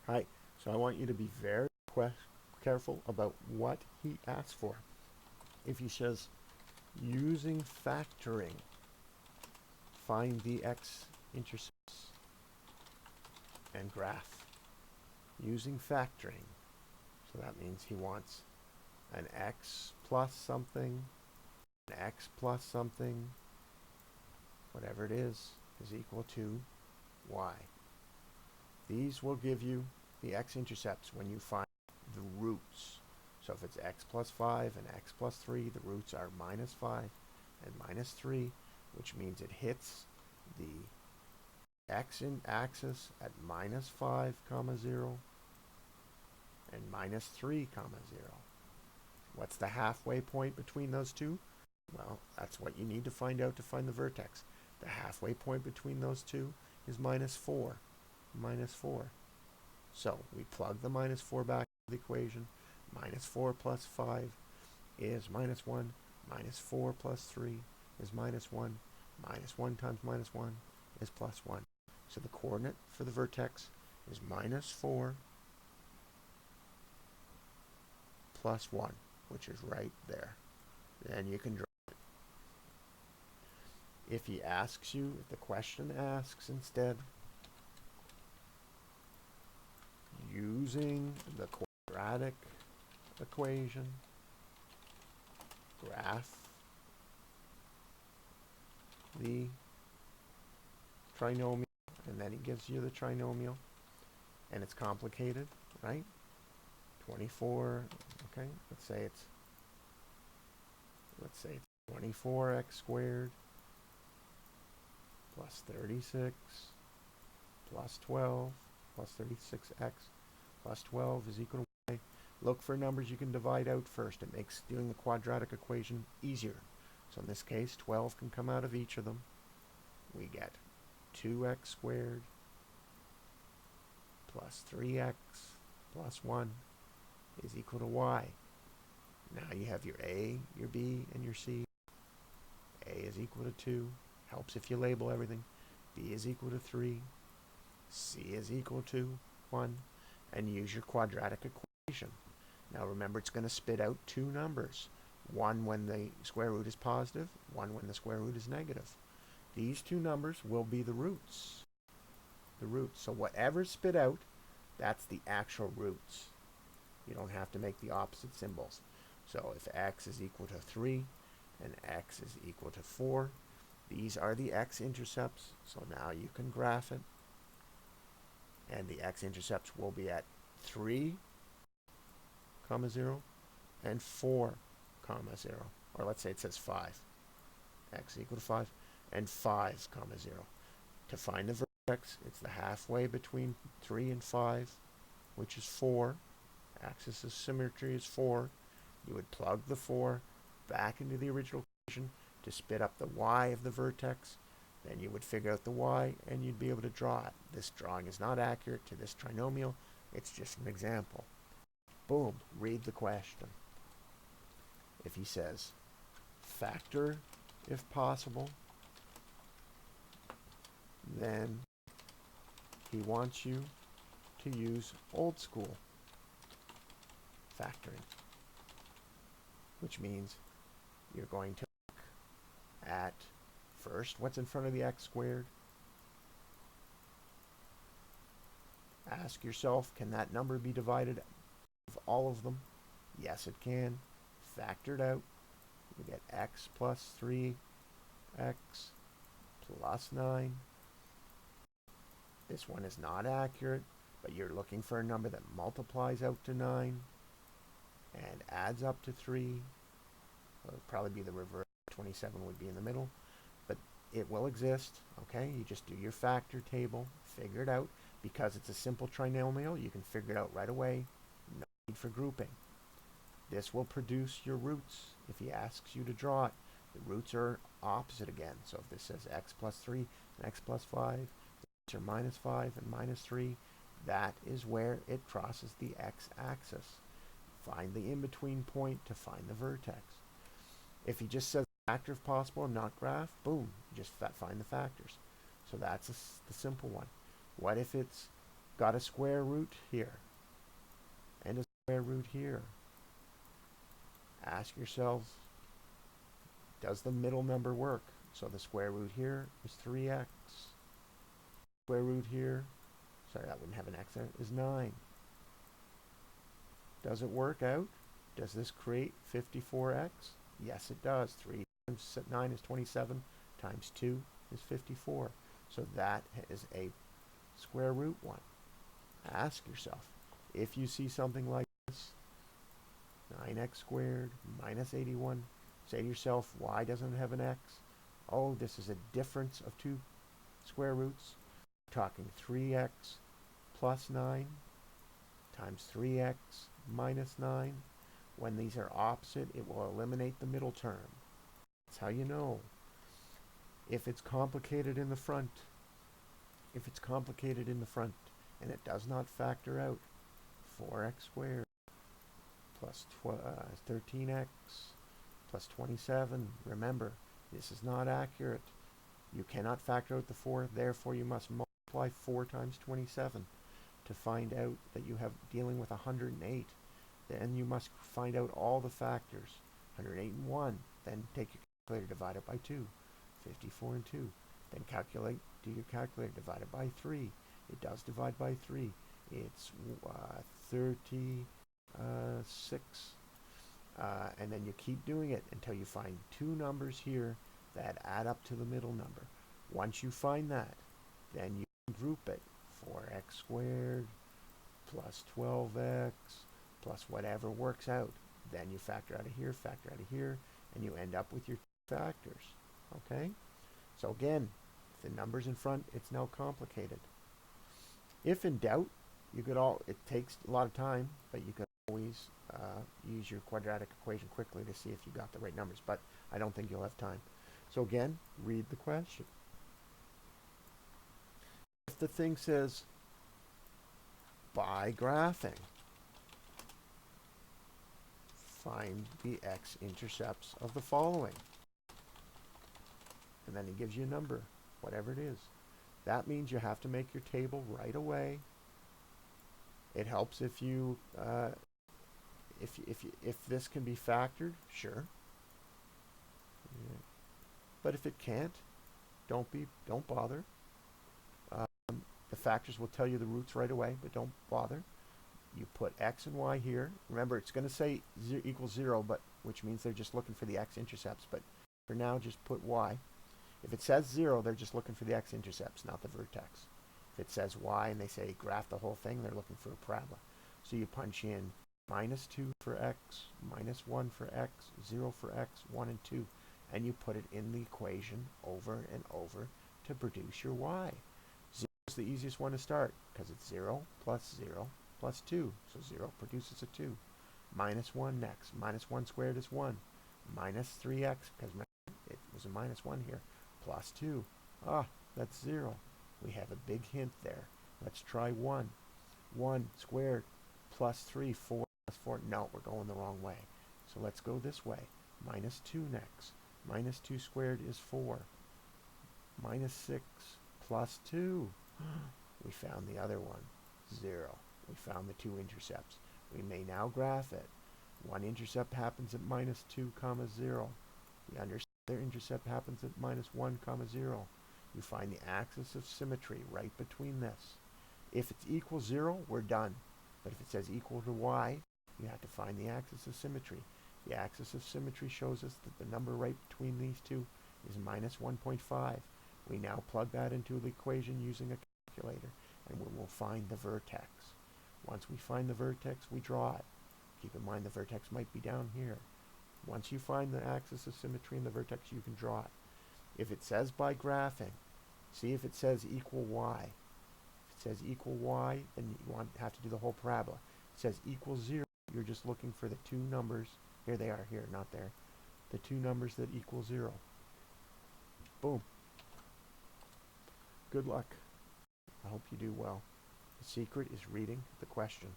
Right. So I want you to be very careful about what he asks for. If he says, using factoring, find the x-intercepts and graph. Using factoring. So that means he wants an x plus something, an x plus something, whatever it is equal to y. These will give you the x-intercepts when you find the roots. So if it's x plus 5 and x plus 3, the roots are minus 5 and minus 3, which means it hits the x-axis at minus 5, comma 0 and minus 3, comma 0. What's the halfway point between those two? Well, that's what you need to find out to find the vertex. The halfway point between those two is minus 4. Minus 4. So we plug the minus 4 back into the equation. Minus 4 plus 5 is minus 1. Minus 4 plus 3 is minus 1. Minus 1 times minus 1 is plus 1. So the coordinate for the vertex is minus 4 plus 1, which is right there. Then you can draw it. If he asks you, if the question asks instead, using the quadratic equation, graph the trinomial, and then he gives you the trinomial, and it's complicated, right? 24, okay, let's say it's 24x squared plus 36 plus 12 plus 36x plus 12 is equal to y. Look for numbers you can divide out first. It makes doing the quadratic equation easier. So in this case, 12 can come out of each of them. We get 2x squared plus 3x plus 1 is equal to y. Now you have your a, your b, and your c. A is equal to 2. Helps if you label everything. B is equal to 3. C is equal to 1. And use your quadratic equation. Now remember, it's going to spit out two numbers. One when the square root is positive, one when the square root is negative. These two numbers will be the roots. The roots. So whatever's spit out, that's the actual roots. You don't have to make the opposite symbols. So if x is equal to 3 and x is equal to 4, these are the x-intercepts. So now you can graph it. And the x-intercepts will be at 3, comma 0 and 4, comma 0. Or let's say it says 5. X equal to 5 and 5, comma 0. To find the vertex, it's the halfway between 3 and 5, which is 4. Axis of symmetry is 4. You would plug the 4 back into the original equation to spit up the y of the vertex. Then you would figure out the y and you'd be able to draw it. This drawing is not accurate to this trinomial. It's just an example. Boom, read the question. If he says, factor if possible, then he wants you to use old school factoring, which means you're going to look at first what's in front of the x squared. Ask yourself, can that number be divided of all of them? Yes, it can. Factored out, you get x plus 3x plus 9. This one is not accurate, but you're looking for a number that multiplies out to 9 and adds up to 3. Well, it would probably be the reverse. 27 would be in the middle, but it will exist. Okay, you just do your factor table, figure it out. Because it's a simple trinomial, you can figure it out right away. No need for grouping. This will produce your roots if he asks you to draw it. The roots are opposite again. So if this says x plus 3 and x plus 5, the roots are minus 5 and minus 3. That is where it crosses the x-axis. Find the in-between point to find the vertex. If he just says factor if possible and not graph, boom, you just find the factors. So that's the simple one. What if it's got a square root here and a square root here. Ask yourselves, does the middle number work? So the square root here is 3x. Square root here, sorry, that wouldn't have an x there, is 9. Does it work out? Does this create 54x? Yes, it does. 3 times 9 is 27, times 2 is 54. So that is a square root one. Ask yourself, if you see something like this, 9x squared minus 81, say to yourself, why doesn't it have an x? Oh, this is a difference of two square roots. We're talking 3x plus 9 times 3x minus 9. When these are opposite, it will eliminate the middle term. That's how you know. If it's complicated in the front, and it does not factor out, 4x squared plus 13x plus 27. Remember, this is not accurate. You cannot factor out the 4, therefore you must multiply 4 times 27 to find out that you have dealing with 108. Then you must find out all the factors. 108 and 1. Then take your calculator, divide it by 2. 54 and 2. Then do your calculator, divide it by 3. It does divide by 3. It's 36. And then you keep doing it until you find two numbers here that add up to the middle number. Once you find that, then you can group it. 4x squared plus 12x plus whatever works out. Then you factor out of here, and you end up with your factors. Okay? So again, if the number's in front, it's now complicated. If in doubt, it takes a lot of time, but you can always use your quadratic equation quickly to see if you got the right numbers, but I don't think you'll have time. So again, read the question. If the thing says, by graphing, find the x-intercepts of the following. And then he gives you a number, whatever it is. That means you have to make your table right away. It helps if you, if this can be factored, sure. Yeah. But if it can't, don't bother. The factors will tell you the roots right away, but don't bother. You put x and y here. Remember, it's going to say equals 0, but which means they're just looking for the x-intercepts. But for now, just put y. If it says 0, they're just looking for the x-intercepts, not the vertex. If it says y and they say graph the whole thing, they're looking for a parabola. So you punch in minus 2 for x, minus 1 for x, 0 for x, 1 and 2, and you put it in the equation over and over to produce your y. 0 is the easiest one to start because it's 0 plus 0 plus 2. So 0 produces a 2. Minus 1 next. Minus 1 squared is 1. Minus 3x, because it was a minus 1 here, plus 2. Ah, that's 0. We have a big hint there. Let's try 1. 1 squared plus 3, 4 plus 4. No, we're going the wrong way. So let's go this way. Minus 2 next. Minus 2 squared is 4. Minus 6 plus 2. We found the other one. 0. We found the two intercepts. We may now graph it. One intercept happens at minus 2 comma 0. The other intercept happens at minus 1 comma 0. You find the axis of symmetry right between this. If it's equal 0, we're done. But if it says equal to y, you have to find the axis of symmetry. The axis of symmetry shows us that the number right between these two is minus 1.5. We now plug that into the equation using a calculator, and we will find the vertex. Once we find the vertex, we draw it. Keep in mind the vertex might be down here. Once you find the axis of symmetry in the vertex, you can draw it. If it says by graphing, see if it says equal y. If it says equal y, then you have to do the whole parabola. If it says equal 0, you're just looking for the two numbers. Here they are, here, not there. The two numbers that equal 0. Boom. Good luck. I hope you do well. The secret is reading the question.